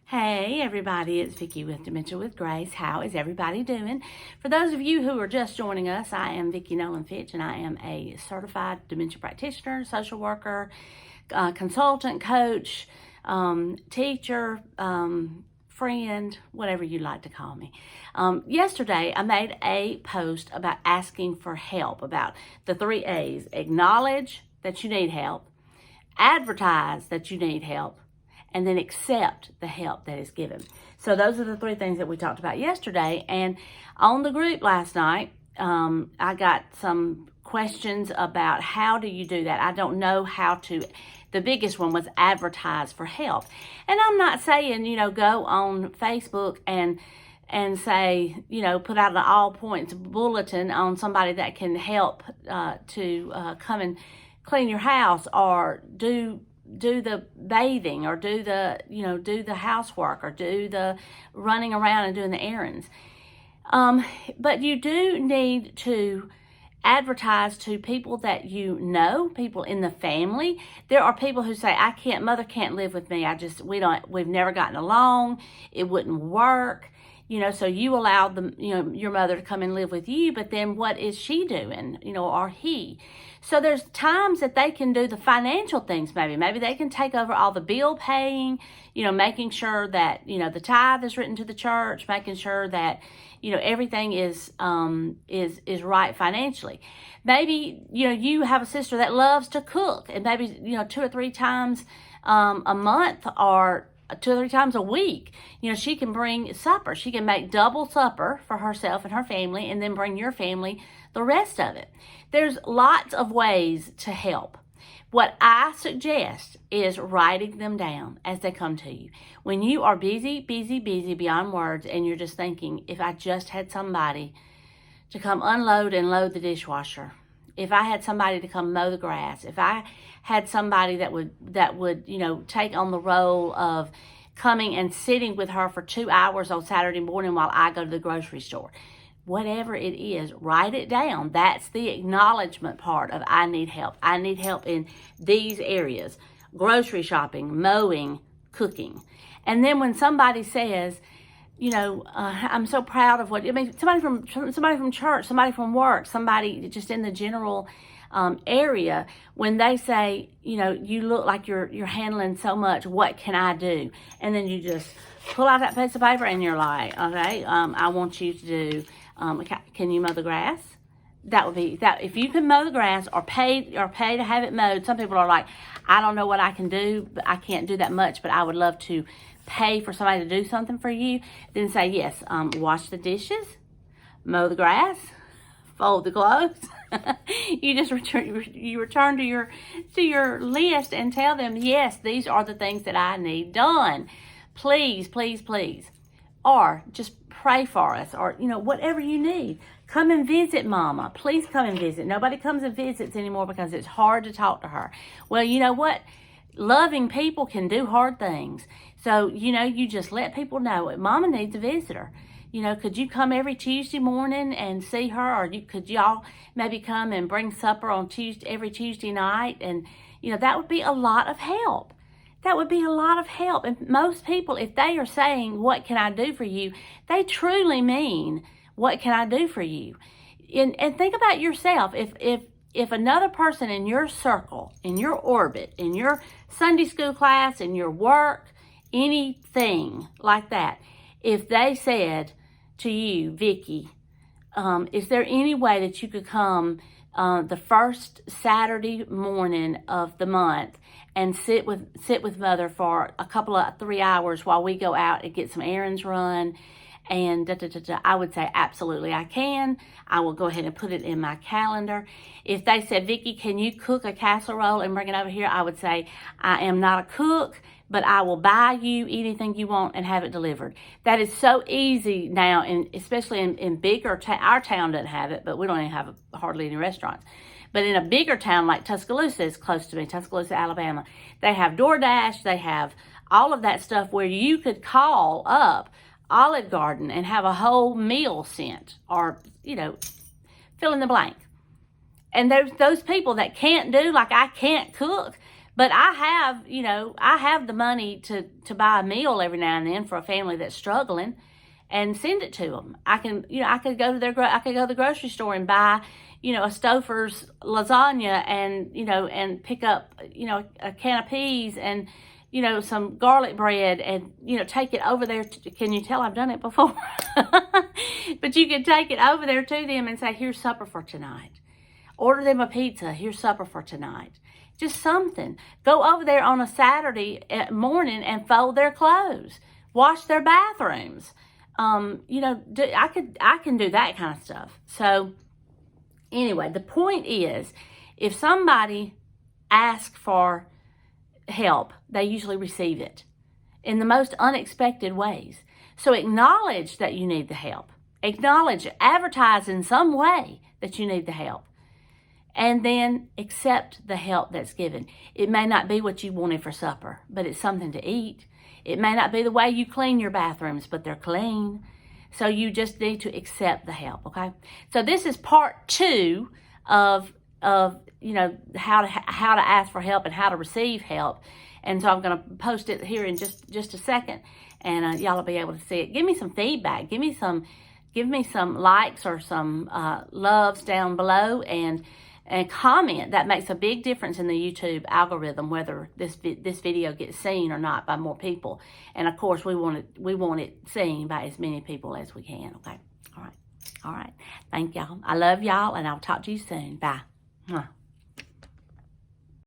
Hey everybody, it's Vicky with Dementia with Grace. How is everybody doing? For those of you who are just joining us, I am Vicky Noland Fitch and I am a certified dementia practitioner, social worker, consultant, coach, teacher, friend, whatever you like to call me. Yesterday, I made a post about asking for help, about the 3 A's: acknowledge that you need help, advertise that you need help, and then accept the help that is given. So those are the 3 things that we talked about yesterday. And on the group last night, I got some questions about how do you do that. I don't know how to. The biggest one was advertise for help. And I'm not saying, go on Facebook and say, put out an all points bulletin on somebody that can help to come and clean your house or do the bathing or do the housework or do the running around and doing the errands. But you do need to advertise to people that people in the family. There are people who say, mother can't live with me. We've never gotten along. It wouldn't work. So you allowed your mother to come and live with you, but then what is she doing, or he? So there's times that they can do the financial things. Maybe they can take over all the bill paying, making sure that, the tithe is written to the church, making sure that, everything is right financially. Maybe, you have a sister that loves to cook, and maybe, 2 or 3 times a month or 2 or 3 times a week, she can bring supper. She can make double supper for herself and her family and then bring your family the rest of it. There's lots of ways to help. What I suggest is writing them down as they come to you. When you are busy beyond words and you're just thinking, if I just had somebody to come unload and load the dishwasher, if I had somebody to come mow the grass, if I had somebody that would take on the role of coming and sitting with her for 2 hours on Saturday morning while I go to the grocery store. Whatever it is, write it down. That's the acknowledgement part of I need help. I need help in these areas: grocery shopping, mowing, cooking. And then when somebody says, I'm so proud of somebody from church, somebody from work, somebody just in the general area, when they say, you look like you're handling so much, what can I do? And then you just pull out that piece of paper and you're like, okay, I want you to do, can you mow the grass? That would be that. If you can mow the grass or pay to have it mowed. Some people are like, I don't know what I can do, but I can't do that much, but I would love to pay for somebody to do something for you. Then say, yes, wash the dishes, mow the grass, fold the clothes. You just return to your list and tell them, yes, these are the things that I need done. Please, please, please. Or just pray for us, or whatever you need. Come and visit Mama. Please come and visit. Nobody comes and visits anymore because it's hard to talk to her. Well, you know what? Loving people can do hard things. So, you just let people know, Mama needs a visitor. Could you come every Tuesday morning and see her? Or could y'all maybe come and bring supper on every Tuesday night? And, that would be a lot of help. That would be a lot of help. And most people, if they are saying, what can I do for you? They truly mean, what can I do for you? And think about yourself. If another person in your circle, in your orbit, in your Sunday school class, in your work, anything like that, if they said to you, Vicky, is there any way that you could come the first Saturday morning of the month and sit with Mother for a couple of 3 hours while we go out and get some errands run? And I would say, absolutely, I can. I will go ahead and put it in my calendar. If they said, Vicky, can you cook a casserole and bring it over here? I would say, I am not a cook, but I will buy you anything you want and have it delivered. That is so easy now, and especially in bigger our town doesn't have it, but we don't even have hardly any restaurants. But in a bigger town like Tuscaloosa is close to me, Tuscaloosa, Alabama, they have DoorDash, they have all of that stuff where you could call up Olive Garden and have a whole meal sent, or, fill in the blank. And there's those people that can't do, like I can't cook, But I have, I have the money to buy a meal every now and then for a family that's struggling and send it to them. I could go to the grocery store and buy, a Stouffer's lasagna and, and pick up, a can of peas and, some garlic bread and, take it over there. Can you tell I've done it before? But you can take it over there to them and say, here's supper for tonight. Order them a pizza. Here's supper for tonight. Just something. Go over there on a Saturday morning and fold their clothes. Wash their bathrooms. I can do that kind of stuff. So anyway, the point is, if somebody asks for help, they usually receive it in the most unexpected ways. So acknowledge that you need the help. Advertise in some way that you need the help. And then accept the help that's given. It may not be what you wanted for supper, but it's something to eat. It may not be the way you clean your bathrooms, but they're clean. So you just need to accept the help, okay? So this is part 2 of how to ask for help and how to receive help. And so I'm going to post it here in just a second, and y'all will be able to see it. Give me some feedback. Give me some likes or some loves down below, and comment. That makes a big difference in the YouTube algorithm, whether this video gets seen or not by more people. And of course, we want it seen by as many people as we can. Okay. All right. Thank y'all. I love y'all, and I'll talk to you soon. Bye.